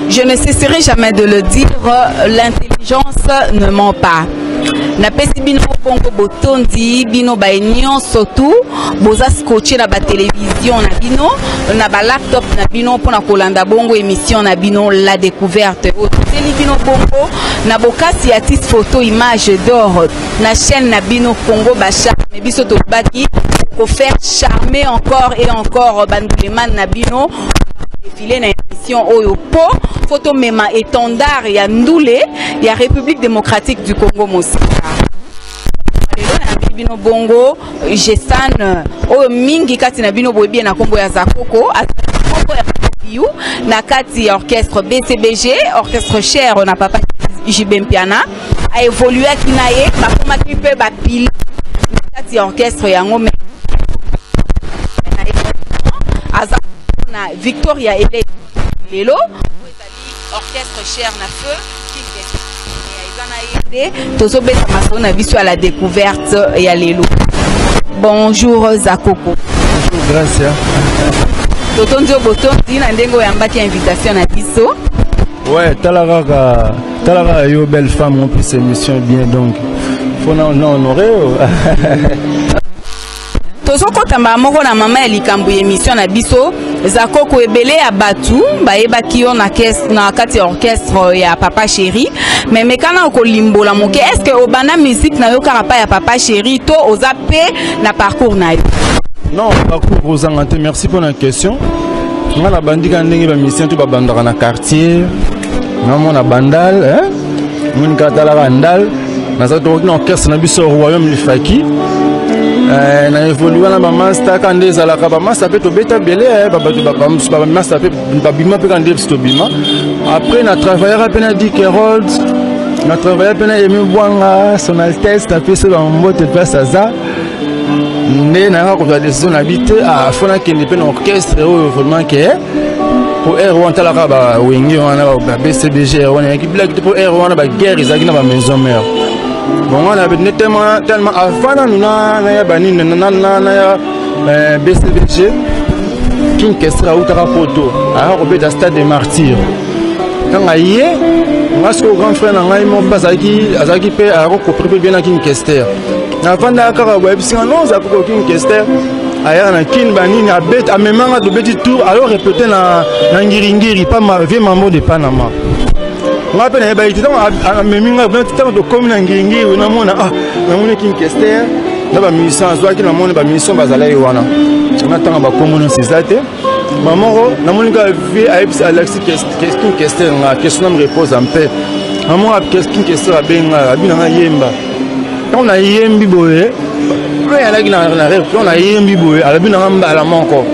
Je ne cesserai jamais de le dire, l'intelligence ne ment pas. Na pesi bino bongo botondi bino ba union surtout boza scotché na ba télévision na bino na ba laptop na bino pona kolanda bongo émission na bino la découverte oteli bino bongo na bokasi artiste photo image d'or na chaîne na bino Congo Bacha mais biso to baki pour faire charmer encore et encore banduleman na bino défilé na émission oyo po photo mema étendard ya Ndoulé ya République démocratique du Congo Mosika bino bongo Gessan oyo mingi kati na bino boyebi na kombo ya Zakoko na kati orchestre BCBG orchestre cher na papa JB Mpiana a évolué kinaye bakoma kipe ba pile kati orchestre yango na Victoria Ele Lelo orchestre cher na feu Tozo beta maso na biso à la découverte et à Lelo. Bonjour Zakoko. Bonjour Gracia. Totondio boton dina ndengo ya mbaki invitation na biso. Ouais, talaga yo belle femme on peut cette émission bien donc faut non honorer. Tozo kotamba moko na mama ya likambo émission na biso Zakoko ebele ya batu bayeba kiyo na kati orchestre ya Papa Chéri mais mekana ko limbola moke est-ce que obana musique na yo karapa ya Papa Chéri to ozape na parcours na yo? Non, parcours Rosangante, merci pour la question. On a bandi ka ndenge ba mission to ba bandaka na quartier. Non na bandal hein? Mun katala bandal na za to na orchestre na biso royaume lifaki. Na évolué na ba master quand des ala ka ba master pe to beta belé ba master pe ba bima pe quand des to bima après na travaillé à peine à Dick Herold na travaillé à peine à Emi Bwanga son altesse ta fait ça en mode place à ça né na ko la décision habité à fona qui ne peine orchestre vraiment que pour R1 tala ka ba wingi wana ba BCBG wana équipe là pour R1 ba guerre izaki na ba maison mère. Bon, on a tellement avant na ya bani na ya BCBG qui kestra ou tara photo a robé stade des martyrs quand aïe moi ce grand frère na ngai mon azaki pe a recopier bien na kin kester avant na ka web si non za ko kin kester aya na kin bani na bet a memanga de petit tour alors répéter na ngiringiri pas ma vie mambo de Panama. On a peine baïti donc à meminga temps de comme ngiringi on a mona na mona kin kester na ba mission soit ki na mona ba mission bazala wana on attend ba comme on sezate maman na mona ka vie à Alexis question kester na question me repose en paix maman a question kester a benga abina na yemba on a yembi boye on a gina na rep on a yembi boye abina ngamba la monko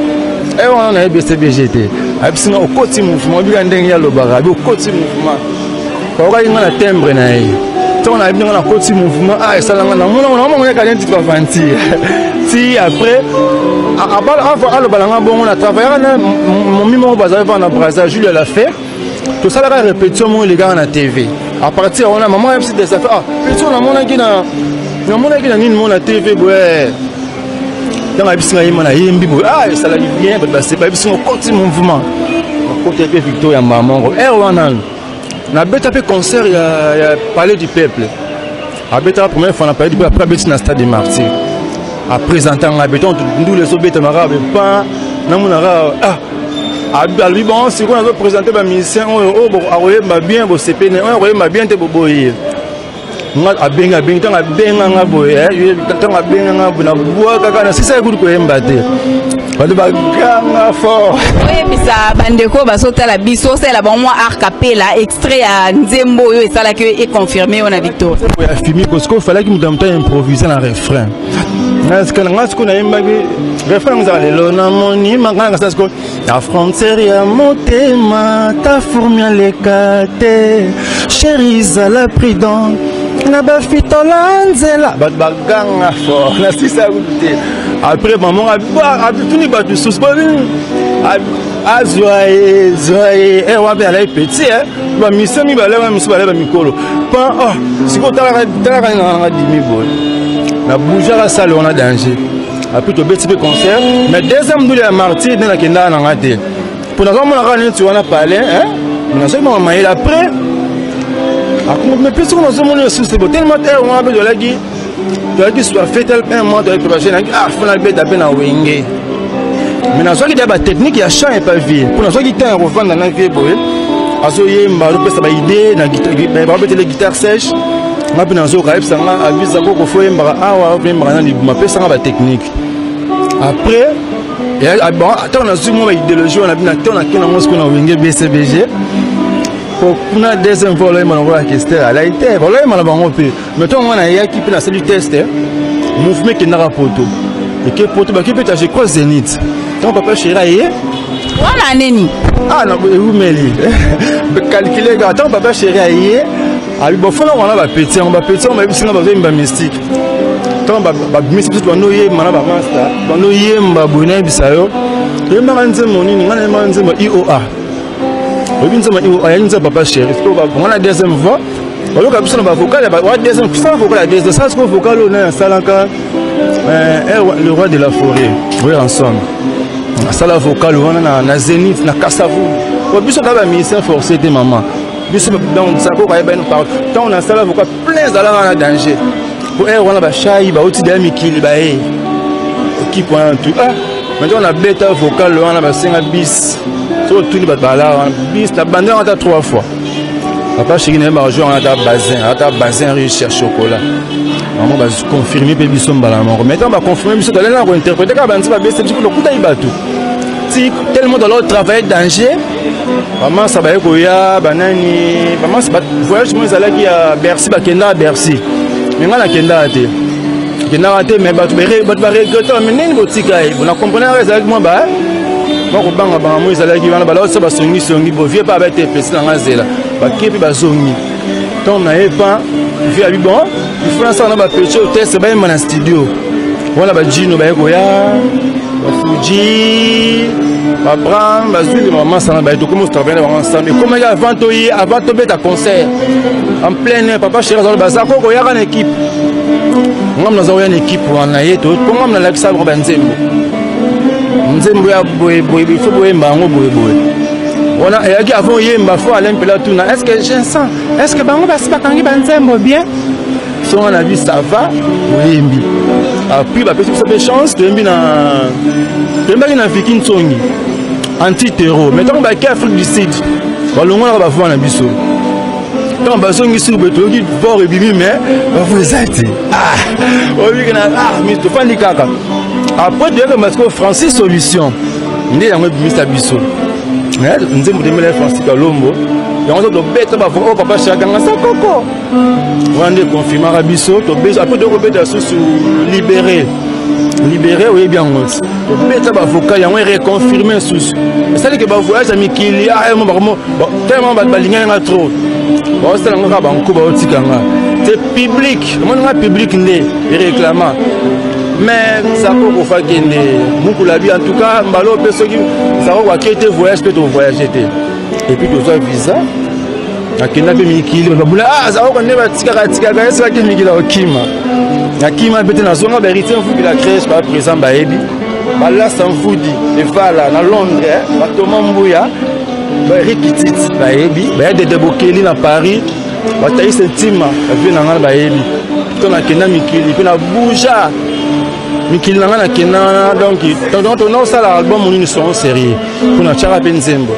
et on a BCBGT abisina au côté mouvement bi ndenge ya lobara bi au côté mouvement quand on a timbre na on a bien na côté mouvement ça là on a quand même vanti si après à le balanga bon on a travaillé mon mimo bazar na Brazza Jules l'a fait tout ça la répétition mon les gars na TV à partir on a maman MC des affaires plutôt na mona qui na ni mon na TV ouais dans la bisina yima na yimbi ça la bien c'est pas bisina côté mouvement côté Victoria maman R1 na beta pe concert ya Palais du Peuple a beta la première fois na Palais du Peuple après beta na Stade des Martyrs a présentant la beta ndou les obeta mara pas na monara albi bon si on a présenté ba musicien a bien bo CPN a bien te boboye nga abenga tanga benga nga boye tanga benga nga na boa kaka na sisa ku ko yemba te bali baganga fort oui bisa bandeko basota la biso c'est la bon moi art capella extrait à Nzembo yo et ça là que est confirmé on a victoire oui a filmé parce qu'il fallait que nous damta improviser un refrain parce que ngasiko na yemba refrain nous allait lona moni manganga ça ko la frontière ya motema ta fourmia lekate chérie à la prudence na ba fitolanzela ba baganga fort na sisa goûté après maman a tuni ba tu sous pas azoye et wa ba la petit ba misemi ba la misala ba mikolo pas si ko tala na dimi boy na bouger la salle on a danger après to petit peu concert mais deuxième nous les martyrs dans la kenda na ngate pour nous on a tu on a parlé hein Mais je suis après. Mais plus on a mon souci, tellement on a besoin de la guide. Tu as dit soit fait un mois de préparation. Ah, faut la bête à peine à wingé. Mais dans ce qui est la technique, il y a champ et pas vie. Pour ce qui est un refrain dans la vie, azoye mbalo pesa ba idée na guitare ba betele guitare sèche ngapi na zo kaip sanga avisa ko ko foye mbara awa mbara na libuma pesa nga ba technique après et bon attends na zumo ba idéologie on a bien attends na kena mosco na wenge BCBG pour na deuxième fois là mala ko question ala été bon là mala bango pe mais toi on a yaki pe na salut test mouvement qui na poto et que poto ba qui peut je crois Zénith ton papa chéri voilà neni ah non vous mêlez calculer attends papa chéri aïe abi bon faut on a ba petit on va bisinga ba zemba mystique tant ba mystique to no ye mana ba master ba no ye mba buna bisayo ye manze moni ngana manze ma IOA obi nzema IOA ya nzema papa chéri to ba on a deuxième voix olo ka biso na ba vocal ba wa deuxième fois vocal la deuxième ça ce qu'on vocal on a salaka le roi de la forêt oui ensemble ça la vocal on a na Zénith na Kasavu au biso da ba mission forcé te maman biso donc ça ko ba ben par tant on a ça la vocal plein za la danger pour on a ba chai ba oti da mikili ba équipe on tout ah maintenant on a bêta vocal on a ba singa bis so tout ni ba bala bis la bande on a 3 fois papa chéri na ba jouer on a bazin riche à chocolat maman va confirmer pe biso mbala moko maintenant va confirmer biso d'aller na ko interpréter ka banzi ba bese biso ko kuta ibatu ti tellement dans leur travail danger maman ça va ko ya banani maman c'est voyage moi ça là qui à Bercy ba kenda à Bercy mais ngana kenda ate mais ba regretter mais nini botika e on a comprendre avec moi ba ko banga ba moi ça là qui wana ba là ça ba songi bo vie pas ba te pesi na ngazela ba kepi ba zongi tant na e pas via bon il faut ça na ba petit test ba dans studio voilà ba Gino ba ko ya ba Fuji ba Bram ba Zuli maman ça na ba to comment travailler ensemble comment avant to beta concert en plein air papa chéri dans ba ça ko ya en équipe ngam na za ya en équipe wana yeto ko ngam na la ça ba nzembo ya boy il faut boy mbango boy on a yaki avant yemba faut aller mpela tuna est-ce que je sens est-ce que bango basi bakangi banzembo bien si on a vu ça va yembi après ba petit ça chance yembi na fikin tsongi anti terreau maintenant ba ki Afrique du Sud balongo na ba voir na biso quand ba songi sur beto ki bord et bibi mais ba vous zati ah o bi kana ah mi to fandi kaka après de que parce que Francis solution ndé yango bimisa biso nzembo de mele Francis Kalombo yango to beta ba voko papa chakanga sa koko wande confirmer biso to beso après de rebeta sous libéré oui bien ngos to beta ba vocal yango reconfirmer sous ça dit que ba voyage à mikili ah mo tellement ba balinga nga trop ba ça nga ba nkuba otikanga c'est public mon nga public ndé réclamant mais ça peut faire qu'il la vie en tout cas mbalo personne ça va quitter voyage peut voyager et puis tu as visa na kenda pe mikili babula ah ça va ne va tika ça qui mikili okima na kima peut na zonga ba héritier fou la crèche par présent ba ebi ba la sans foudi et voilà na Londres ba Thomas Mbuya ba rikititi ba ebi ba de Bokeli na Paris ba taï sentima ba na ngala ba ebi to na kenda mikili pe na bouja mikili nanga na kena donc non ça l'album on une son série pour na chara benzembo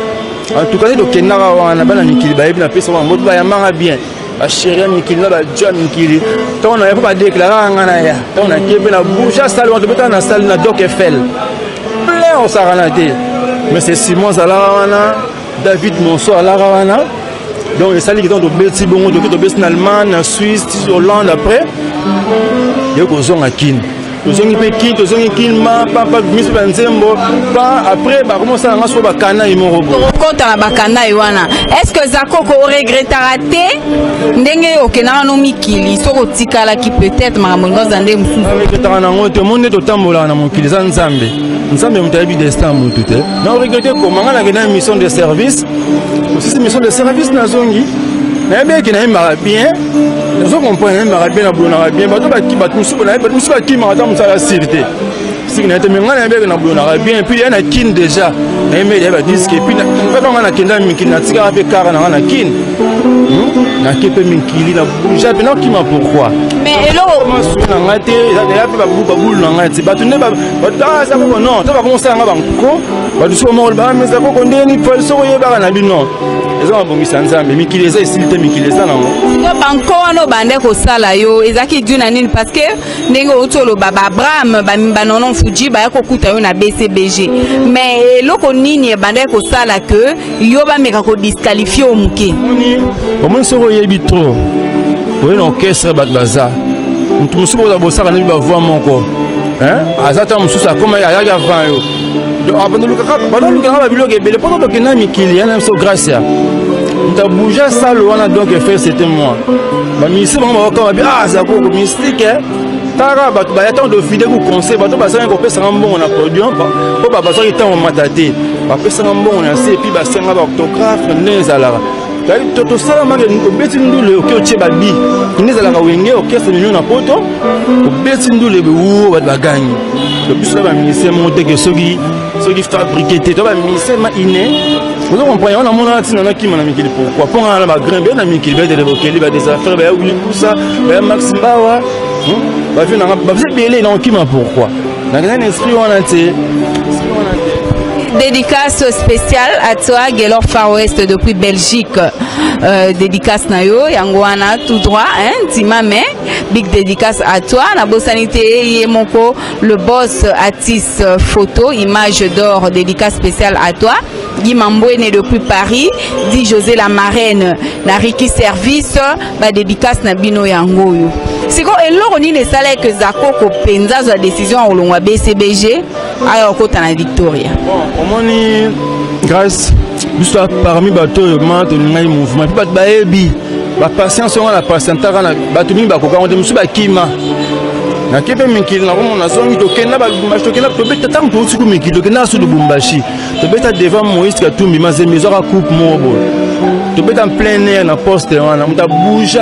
en tout cas de kena wana bana mikili ba ebi na pesa wa moto ba yamanga bien ba chéri mikili na ba John mikili to na pas déclarer ngana ya to na kebe na boucha salle on peut na salle na Doc Eiffel plein on saranate mais c'est Simon Zalawana David Monso Alawana donc les salles qui sont de Belti bongo de Belti en Allemagne en Suisse Hollande après yoko zonga kin tozongi pe kin tozongi kin ma papa miso banzembo pa après ba comment ça nga so ba kana imoro kota na bakana iwana est-ce que Zakoko regrettera te ndenge okena no mikili soko tikala ki peut-être mamongo zande musu regrettera na ngote monde to tambola na mokili za nzambe mutabi destin mutu te na regretter comment nga na kena mission de service aussi mission de service na zongi na bien que na mara bien nous comprendre mara bien na blona bien bato ba ki bato musu ba ki mara ta musala sécurité musique na te mais ngana be na bouna bien puis il y a kin déjà na me ya ba disque puis na ngana na kenda mikili na tika pe kara na ngana kin na kepe mikili na bouja pe na kima pourquoi mais elo na ngate ya pe ba boule na ngate ba tunne ba ça ko non to ba commencer nga banko ba duso mo ba mais ça ko ndeni pole so yeba na bino ezanga bongisa nzambe mikili eza isilite mikili eza nango banko wana bande kosala yo ezaki dû na nini parce que ndenge otolo baba Abraham banonon fuji ba kokuta yo na BCBG mais eloko nini bande kosala que yo ba meka ko disqualifier omuke omoni soko yebi trop oyo na orchestre bat baza mutu musuku oza bosaka na ba voix moko azata mususu akoma ayaki avant yo bandolukaka babiloko ebele mpo tokenda mikili yana biso grâce ya mutu bouge salo wana donc faire c'était moi bamisi bango bakokama bi zakoko mystique tara bato bayata de fidèle ku conseil bato basanga kopesanga mbongo na produit mpo babazwaki ntango mata te bapesanga mbongo na se epuis basenga baorthographe nde ezalaka tosalamaka obeti ndule oke otie babi nde ezalaka wenge orchestre mimio na poto obeti ndule bewo bato bagangi biso na baministère moko teke soki fabriqué te to baministère ma ine ozo comprendre wana mona ntina na kima na mikili pourquoi mpo ngana na bagrimbe na mikili betele bokeli des affaires baya Willy Moussa baya Max Mbawa bavi nanga bavi belé na kima pourquoi na un esprit wana te dédicace spéciale à toi Gelor Far West depuis Belgique dédicace na yo yangoana tout droit hein timame big dédicace à toi na bosanité yemoko le boss artiste photo image d'or dédicace spéciale à toi Guy Mambouene depuis Paris dit José la marraine na Ricky service ba dédicace na bino yangoyo siko eloko nini sala que zako ko penza za décision au longwa BCBG ayo kota na Victoria omoni grâce juste parmi bato augmente ngai mouvement puis bato baebi ba patience on la patience na bato mi bakoka on musu bakima na kepe mikili na komo na songi to kenda ba to kenda to beta tam to siku mikili to kenda su Lubumbashi to beta devant Moïse Katumbi mazemezo ka coupe mobo to beta en plein air na poste wana muta bouge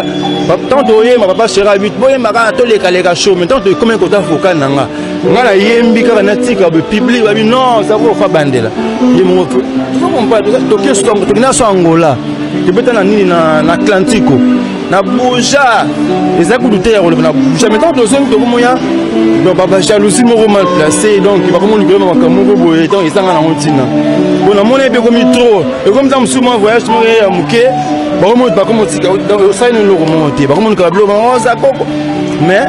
tant to yema papa chera 8 boye maka to leka show mais tant to comme kota foka nanga ngala yembi ka na tika be public ba non ça va fa bandela yemo to comprendre to keso to kenda so Angola to beta na nini na Atlantico na bouja les a coups de terre na bouja maintenant to zo to moya donc papa jalousie moko mal placé donc il va comment lui vraiment comme moko boye donc ils na montina bon na mona be comme trop et comme ça musuma voyage mo ya muke ba comme tika dans ça ne le remonter ba comme ka blo ba za koko mais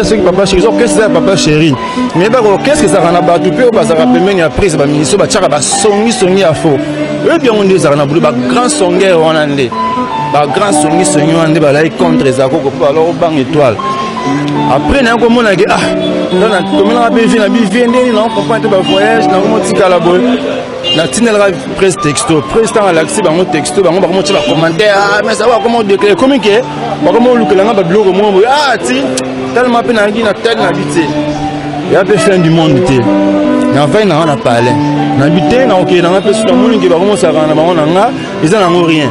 ce que papa chéri qu'est-ce que ça papa chéri mais qu'est-ce que ça rend ba tout peu ba ça rappelle après ça ba ministre ba tchaka ba songi à faux et bien on dit ça na ba grand songeur on ande ba grand songi ande ba la contre ça koko alors bang étoile après na ko mona ke dans na comme na be vie na on comprend ba voyage na ko tika la boy na tinela presse texto président alaxi ba mo texto ba mo ba mo tshela commentaire mais ça va comment déclarer comme que ba comment lukela nga ba blog mo ti tellement pe na ngi na tel na bité ya pe fin du monde te na vai na on parlé na bité na OK na pe sur monde ngi ba comment ça va na ba on nga ils en rien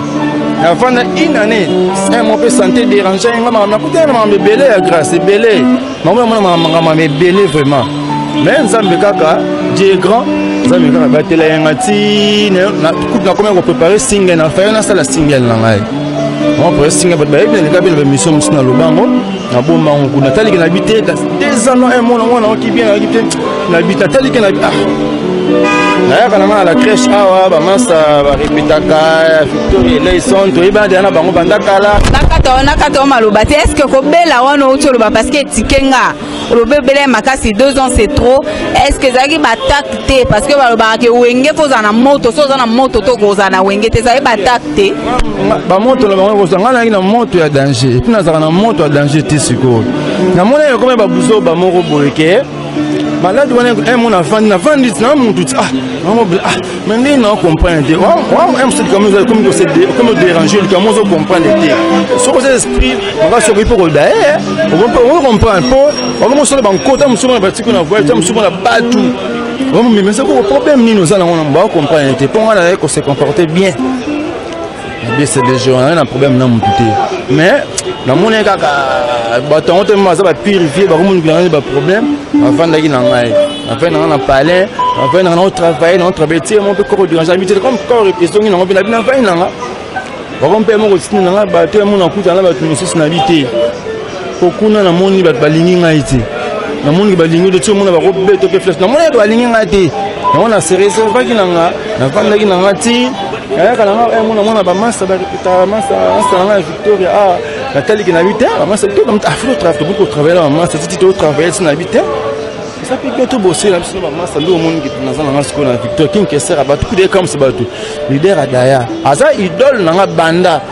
na fin une année c'est mon peu santé dérangé nga kuta na mbele ya grâce belé ma belé vraiment mais nzambe kaka Dieu grand nzambe kaka batela yangati na coupe na comment préparer single na faire na sala single na ngai on peut single ba ba bien ka bien mission musina lobango na bomba on na tali na habité des ans un mois on qui bien habité na habité tali na na kana na la crèche awa ba masa ba répétaka Victoria les sont to ibanda na bango bandakala nakata maloba te est-ce que ko bela wana otoloba parce que tikenga le bébé makasi 2 ans c'est trop est-ce que zaki batakte parce que baloba ke wenge foza na moto soza na moto to koza na wenge te zaki batakte ba moto na bango koza ngana na moto ya danger puis na zaka na moto ya danger te siko na mona yo comme ba buzo ba moko boyeke malade wana un mon enfant na vandi na mutu mais ni non comprendre on sait comme déranger comme on comprendre sur ces esprits on va se pour d'ailleurs on comprend pas on se ban côté on se ban bâti qu'on a voyé on se ban la batu mais c'est quoi problème ni nous allons on va comprendre pour on a se comporter bien BCBG on a un problème na mututé mais na moni kaka bato on te maza ba purifier ba komun ngana ba problème avant d'aki na ngai afin na palais afin na travailler na travailler mon peu corps de j'habite comme corps et songi na ngobina bina fa inanga ba kompe mo ko tsina nga ba te mo na kuta na ba tunusi na bité kokuna na moni ba balingi ngai ti na moni ba lingi de tso mo na ba ko beto ke flash na moni ba lingi ngai ti on a serré ça pas qui nanga na vanda qui nanga ti ya kana na mona ba massa ba ta massa na Victoria ah la tali qui na 8 heures massa tout comme afro travail beaucoup travailler la massa si tu travailler na 8 heures ça peut que tout bosser là parce que massa ndo monde qui na za na school na Victoria king que sert ba tout des comme c'est ba tout leader adaya aza idole na banda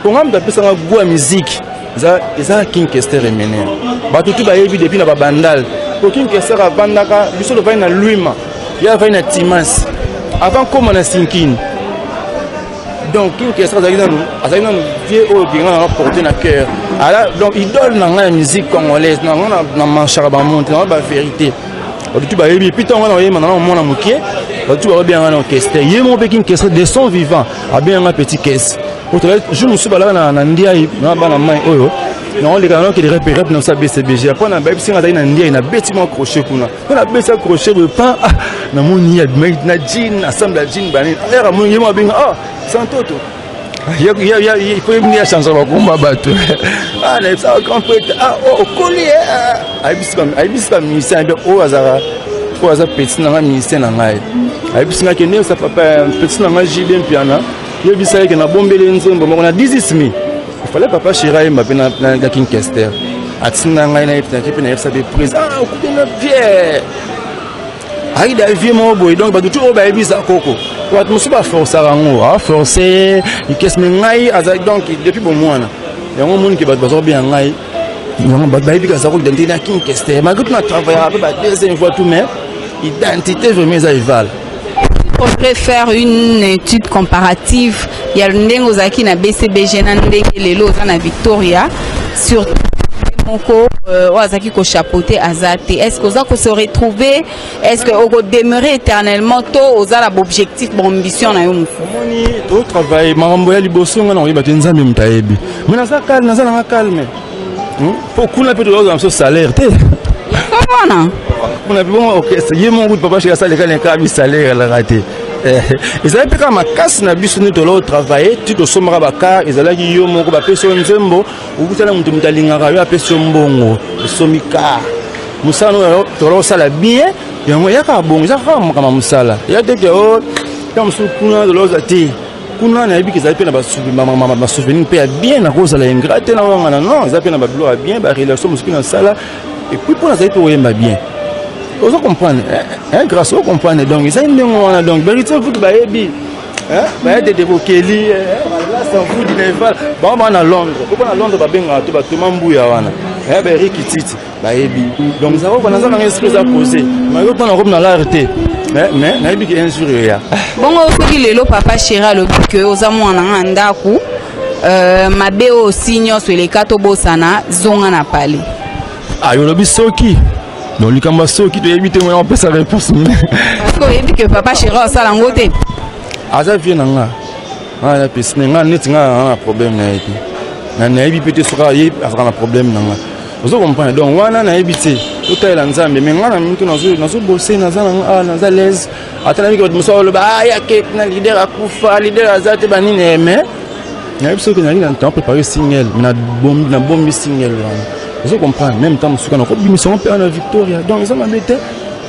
pour ngam da pesa ngwa musique za king kester remene ba tout ba yebi depuis na ba bandal pour king que sert banda ka biso le va na luima il y a une Timas avant comme on a Sinkine donc qui est très agréable vieux au qui a porté na cœur alors donc idole dans la musique congolaise dans manchar ba monter dans la vérité tu vas et puis on va maintenant mon amoké tu vas bien en orchestre il mon pekin qui est de son vivant a bien un petit caisse je me suis balé na ndia na bana mai oyo non les gars qui repèrent dans sa BCBG après na baby singa na ndia na bêtiment crochet kuna na bêtiment crochet le pain na moni ya na jean ensemble jean bani era moni mo binga ah santoto il faut venir changer ba komba bato ah na ça quand peut ah oh collier aibisika musicien de o azara petit na musicien na ngai aibisika ke ne sa papa petit na ngai JB piano yebisa ke na bombele nzembo mo na 10000 il fallait papa Chiraï m'a bien na King Kester atina ngai na epita na FSB prise ah écoutez na bien aïda vieux mo boy donc ba tout ba ebisa koko wa musu ba forcer rango a forcer il casse ngai aza donc depuis bon mois ya mo mun ke ba zo bien ngai non ba ba ebika za ko identité na King Kester ma goutte na travailler avec ba deuxième fois tout mais identité vraiment ça éval. On pourrait faire une étude comparative. Il y a le Ndengozaki na BCBG na Ndengelelo na Victoria sur Moko Ozaki ko chapeauté Azate. Est-ce que vous allez se retrouver? Est-ce que vous demeurer éternellement tôt aux ala objectif bon ambition na yo mufu? Moni to travail marambo ya liboso ngana oyiba tenzambe mutayebi. Mena za calme. Pour kuna pe to zo salaire te. Comment? On a vu bon OK, c'est mon goût papa chez ça les cas bi salaire la raté. Ils avaient pas ma casse na biso ni to lo travailler, tu to somra baka, ils allaient yo moko ba peso nzembo, ukutala mutu mutalinga yo apeso mbongo, somika. Musano to lo sala bien, yango yaka bongo, za kama musala. Ya teke o comme sous kuna de lo zati. Kuna na yebi qu'ils avaient ba souvenir pe bien na cause la ingrate na wanga non, ils avaient na ba bloa bien, ba relation musiki na sala et puis pour na zati to yemba bien. Vous comprenez, hein, grâce au comprendre donc ils ont donc vérité vous que baebi hein ba de Kelly là ça vous dit Neval bon à Londres pourquoi à Londres ba benga to ba tumambuya wana hein ba rikititi baebi donc ça va dans un esprit à poser mais yo pendant comme dans l'arrêté mais na yebi que injure ya bon okoki lelo papa Chira lo que ozamu na ndaku mabe aussi nyonso eleka to bosana zonga na pali ayo lobi soki donc les cambasso qui doit éviter moi on peut sa réponse parce que que papa Chira ça langote aza vient nga ah la piscine nga net nga problème na yebi na yebi peut être yé avoir un problème nga vous comprenez donc wana na yebité tout est nzambe mais nga na mintu nazo bosser naza l'aise atana ko muso lo ba ya ke na leader akufa leader azate banine mais na yebi so que na ngi na temps préparer signal na bombe signal vous comprenez même temps nous sommes en mission on a Victoria donc ils ont embêté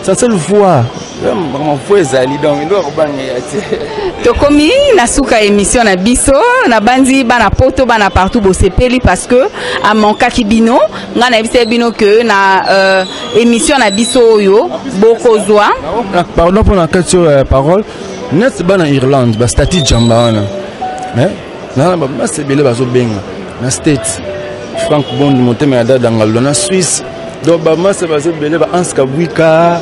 ça seule voix vraiment voix zali donc il doit rebanner to komi na suka émission na biso na bandi bana poto bana partout bo sepeli parce que a manka kibino nga na bise bino que na émission na biso yo bokozwa pardon pour la question parole net bana Irlande ba stati jamba wana na ba sebele bazo benga na state Franck Bond monté mais dans la Suisse donc bah moi c'est basé belé ba Hans Kabwika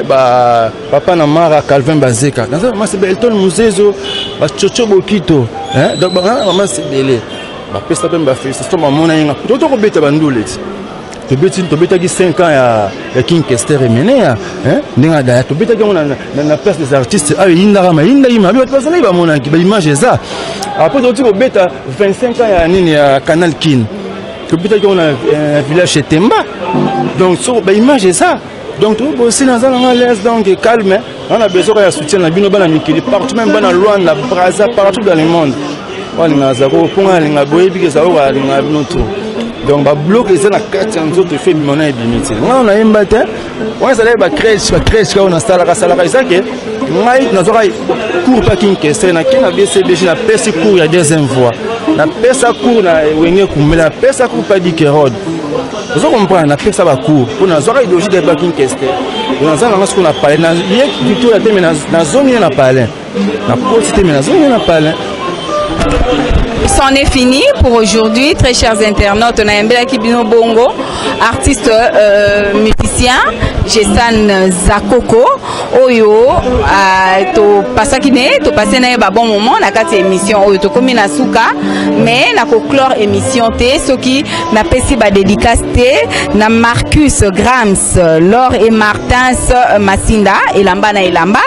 ba papa na mara Calvin Bazeka moi c'est Belton Muzezo ba Chocho Bokito donc bah moi c'est belé ba pesa ben ba félicitation maman na inga to ko beta bandule tu bêtes 5 ans à King Kester et Mené, hein, tu bêtes na place des artistes, ah, Indarama, parce que mon image ça. Après, tu bêtes 25 ans à Canal Kin, tu bêtes un village chez Temba, donc, image ça. Donc, tout aussi dans un l'aise, donc calme, on a besoin de soutien, on a besoin de Mikili, partout, même dans Luanda, la Brazza, partout dans le monde. On a zéro point, on a boé, puis ça va, on a notre. Donc, on bloque les gens à 4 ans, autres fait mon aide limité. On a un matin, on a allé créer, on a installé la salle à ça que, on a cours parking que c'est na qui na BCBG na pesa cours ya deuxième fois. Na pesa cours na wenge kumela pesa cours pas dit que road. Vous comprenez na pesa ba cours. On a zora idéologie de parking que c'est. On a zara ce qu'on a parlé na yek du tout la teme na zone na parlé. Na quantité na zone na parlé. C'en est fini pour aujourd'hui, très chers internautes. On a un bel Kibino Bongo, artiste musicien, Jessan Zakoko, Oyo, to pasakine, to passé na bon moment, na kati émission Oyo to komi na suka, mais na ko clore émission té, ce qui na pesi ba dédicace té, na Marcus Grams, Laure et Martins Massinda, Elamba na Elamba,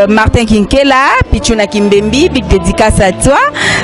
Martin Kinkela, Pichuna Kimbembi, big dédicace à toi.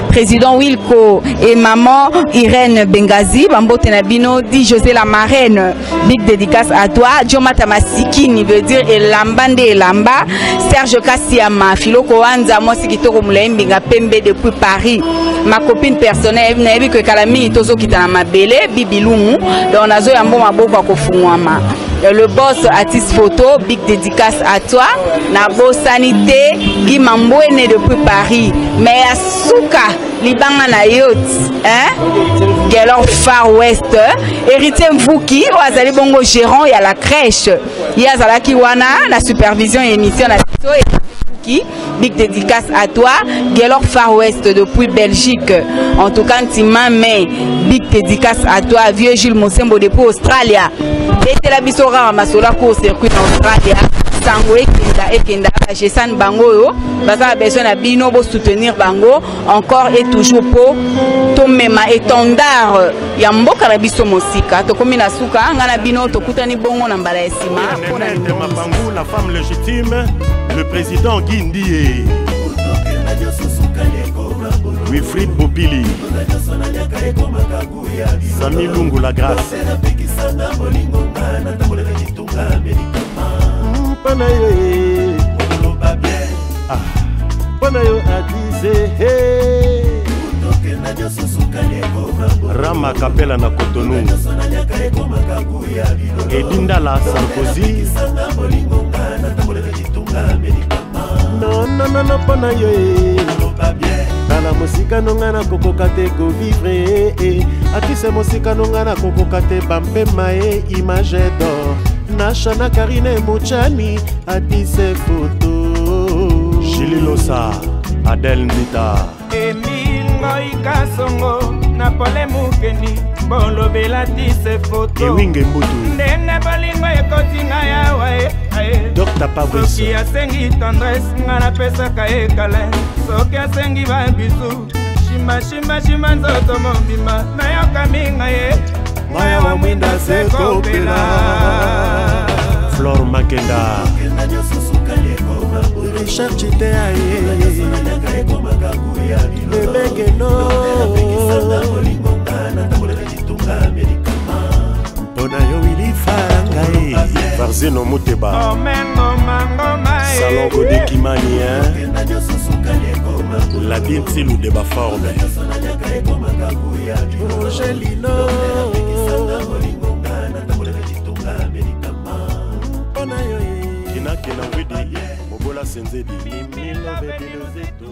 Président Wilco et maman Irène Bengazi, Bambo Tenabino, dit José la marraine, big dédicace à toi. Diomata Masikini veut dire Elambande Elamba. Serge Kassiama, Philo Koanza, moi c'est qui toro Mbinga Pembe depuis Paris. Ma copine personnelle, n'a vu que Kalami Tozo qui t'a ma belle, Bibilumu, dans la zone Ambo Maboko à Kofuama. Le boss artiste photo, big dédicace à toi. Nabo Sanité, Guy Mambo est né depuis Paris. Mais à Souka, Libanga na Yot, hein? Galor Far West, héritier Mvuki, Oazali Bongo gérant, il y a la crèche. Il y a Zalaki Wana, la supervision et émission, la big dédicace à toi, Galor Far West depuis Belgique. En tout cas, mais big dédicace à toi, vieux Gilles Mosembo depuis Australia. Et la bisora masola court circuit en Australia. Sango ekenda Jessan Bango yo baza besoin na bino bo soutenir Bango encore et toujours pour to mema étendard ya mboka na biso mosika to komi na suka ngana bino to kutani bongo na mbala esima pona Bango la femme légitime le président Guindie Wilfried Bopili Sami Lungu la grâce Panayo Panayo Adize Rama Kapela na Cotonou Edindala Sarkozy Non Panayo Tala musika nongana kokoka te ko vivre Akise musika nongana kokoka te bampema image d'or Nashana Karine Mouchani Adise photo Chililosa Adel Nita Emile Moïka Songo Napole Mukeni Bolo Belatise photo Ewinge Mbutu Ndenge bolingo ekotinga yawe Dr. Pabris Soki asengi tendresse Ngana pesaka ekale Soki asengi babisu Shima nzoto mombima Nayoka minga ye Maya wa mwinda seko pela Flore Makenda Richard Chitea Bebegeno Mpona yo Willy Faranga Varzeno Muteba Salon Gode Kimani La Dintilou de Baforme Angelino Kina Widi Mobola Senzedi Mimi Love Bilozeto